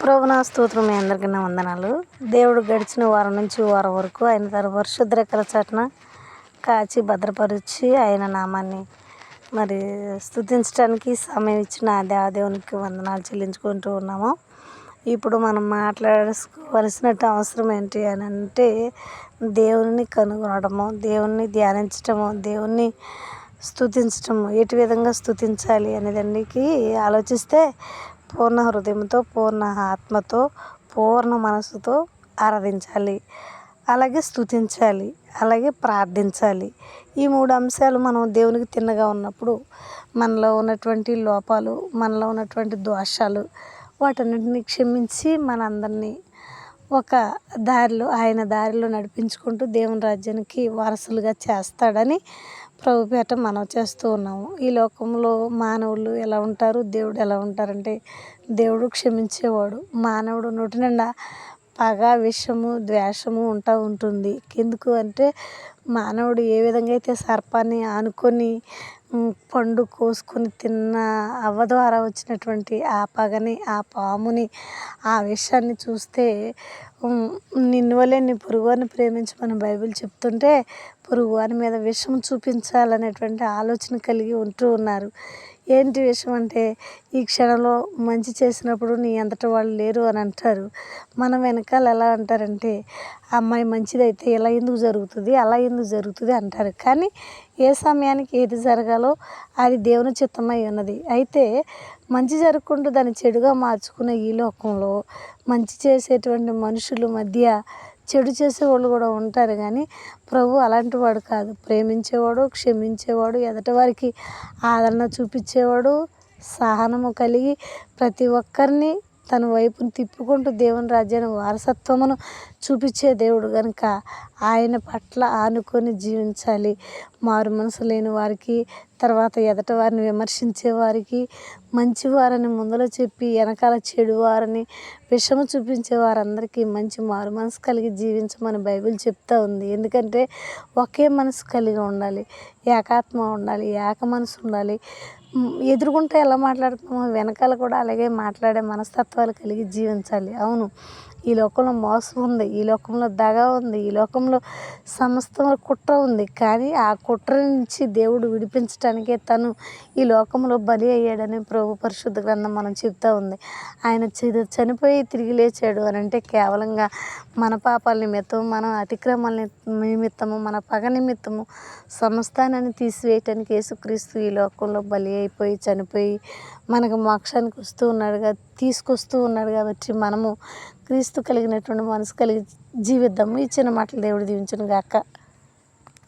ప్రభునా స్తోత్రం. మీ అందరికీ నా వందనాలు. దేవుడు గడిచిన వారం నుంచి వారం వరకు ఆయన తన పరిశుద్ధ రెక్కల చాటున కాచి భద్రపరిచి ఆయన నామాన్ని స్తుతించడానికి సమయం ఇచ్చిన ఆ దేవునికి వందనాలు చెల్లించుకుంటూ ఉన్నాము. ఇప్పుడు మనం మాట్లాడుకోవలసిన అవసరం ఏంటి అని అంటే, దేవుని కనుగొనడము, దేవుణ్ణి ధ్యానించటము, దేవుణ్ణి స్తుతించటము. ఎటు విధంగా స్తుతించాలి అనేదానికి ఆలోచిస్తే, పూర్ణ హృదయంతో, పూర్ణ ఆత్మతో, పూర్ణ మనసుతో ఆరాధించాలి, అలాగే స్తుతించాలి, అలాగే ప్రార్థించాలి. ఈ 3 అంశాలు మనం దేవునికి తిన్నగా ఉన్నప్పుడు మనలో ఉన్నటువంటి లోపాలు, మనలో ఉన్నటువంటి దోషాలు వాటన్నిటిని క్షమించి మనందరినీ ఒక దారిలో, ఆయన దారిలో నడిపించుకుంటూ దేవుని రాజ్యానికి వారసులుగా చేస్తాడని ప్రభుపేట మనం చేస్తూ ఉన్నాము. ఈ లోకంలో మానవులు ఎలా ఉంటారు, దేవుడు ఎలా ఉంటారంటే, దేవుడు క్షమించేవాడు. మానవుడు నోటి నిండా పగ, విషము, ద్వేషము ఉంటుంది. ఎందుకు అంటే, మానవుడు ఏ విధంగా అయితే సర్పాన్ని ఆనుకొని పండు కోసుకొని తిన్న అవ్వ ద్వారా వచ్చినటువంటి ఆ పగని, ఆ పాముని, ఆ విషయాన్ని చూస్తే, నిన్ను వలే నీ పొరుగువారిని ప్రేమించమని బైబిల్ చెప్తుంటే, పొరుగువారి మీద విషం చూపించాలనేటువంటి ఆలోచన కలిగి ఉంటూ ఉన్నారు. ఏంటి విషయం అంటే, ఈ క్షణంలో మంచి చేసినప్పుడు నీ అంతట వాళ్ళు లేరు అని అంటారు. మన వెనకాల ఎలా అంటారంటే, అమ్మాయి మంచిదైతే ఇలా ఎందుకు జరుగుతుంది, అలా ఎందుకు జరుగుతుంది అంటారు. కానీ ఏ సమయానికి ఏది జరగాలో అది దేవుని చిత్తమై ఉన్నది. అయితే మంచి జరగకుండా దాన్ని చెడుగా మార్చుకునే ఈ లోకంలో మంచి చేసేటువంటి మనుషుల మధ్య చెడు చేసేవాళ్ళు కూడా ఉంటారు. కానీ ప్రభు అలాంటి వాడు కాదు. ప్రేమించేవాడు, క్షమించేవాడు, ఎదుటి వారికి ఆదరణ చూపించేవాడు, సహనము కలిగి ప్రతి ఒక్కరిని తన వైపును తిప్పుకుంటూ దేవుని రాజ్యాన్ని వారసత్వమును చూపించే దేవుడు కనుక ఆయన పట్ల ఆనుకొని జీవించాలి. మారు మనసు లేని వారికి, తర్వాత ఎదట వారిని విమర్శించే వారికి, మంచివారని ముందర చెప్పి వెనకాల చెడువారని విషము చూపించే వారందరికీ మంచి మారు మనసు కలిగి జీవించమని బైబిల్ చెప్తూ ఉంది. ఎందుకంటే ఒకే మనసు కలిగి ఉండాలి, ఏకాత్మ ఉండాలి, ఏక మనసు ఉండాలి. ఎదురుగుంటే ఎలా మాట్లాడుతున్నామో వెనకాల కూడా అలాగే మాట్లాడే మనస్తత్వాలు కలిగి జీవించాలి. అవును, ఈ లోకంలో మోసం ఉంది, ఈ లోకంలో దగ ఉంది, ఈ లోకంలో సమస్త కుట్ర ఉంది. కానీ ఆ కుట్ర నుంచి దేవుడు విడిపించడానికే తను ఈ లోకంలో బలి అయ్యాడని ప్రభు పరిశుద్ధ గ్రంథం మనం చెప్తూ ఉంది. ఆయన చనిపోయి తిరిగి లేచాడు అని అంటే కేవలంగా మన పాపాల నిమిత్తం, మన అతిక్రమాల నిమిత్తము, మన పగ నిమిత్తము సమస్తాన్ని తీసివేయటానికి యేసుక్రీస్తు ఈ లోకంలో బలి అయిపోయి చనిపోయి మనకు మోక్షానికి తీసుకొస్తూ ఉన్నాడు. కాబట్టి మనము క్రీస్తు కలిగినటువంటి మనసు కలిగి జీవిద్దాము. ఈ చిన్న మాటలు దేవుడు దీవించును గాక.